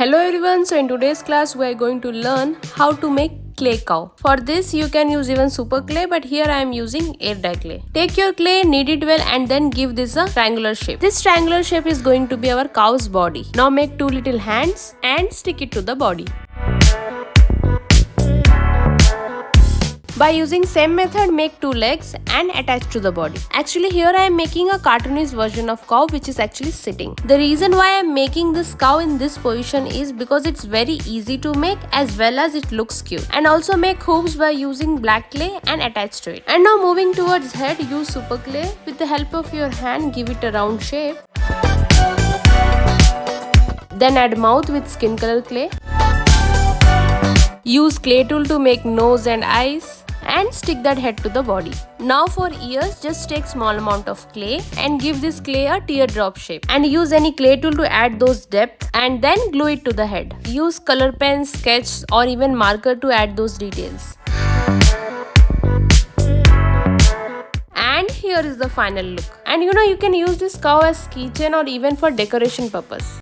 Hello everyone, so in today's class we are going to learn how to make clay cow. For this you can use even super clay, but here I am using air dye clay. Take your clay, knead it well and then give this a triangular shape. This triangular shape is going to be our cow's body. Now make two little hands and stick it to the body. By using same method, make two legs and attach to the body. Actually here I am making a cartoonish version of cow which is actually sitting. The reason why I am making this cow in this position is because it's very easy to make as well as it looks cute. And also make hoops by using black clay and attach to it. And now moving towards head, use super clay. With the help of your hand, give it a round shape. Then add mouth with skin color clay. Use clay tool to make nose and eyes. And stick that head to the body. Now for ears, just take small amount of clay and give this clay a teardrop shape. And use any clay tool to add those depths and then glue it to the head. Use color pen, sketch or even marker to add those details. And here is the final look. And you can use this cow as keychain or even for decoration purpose.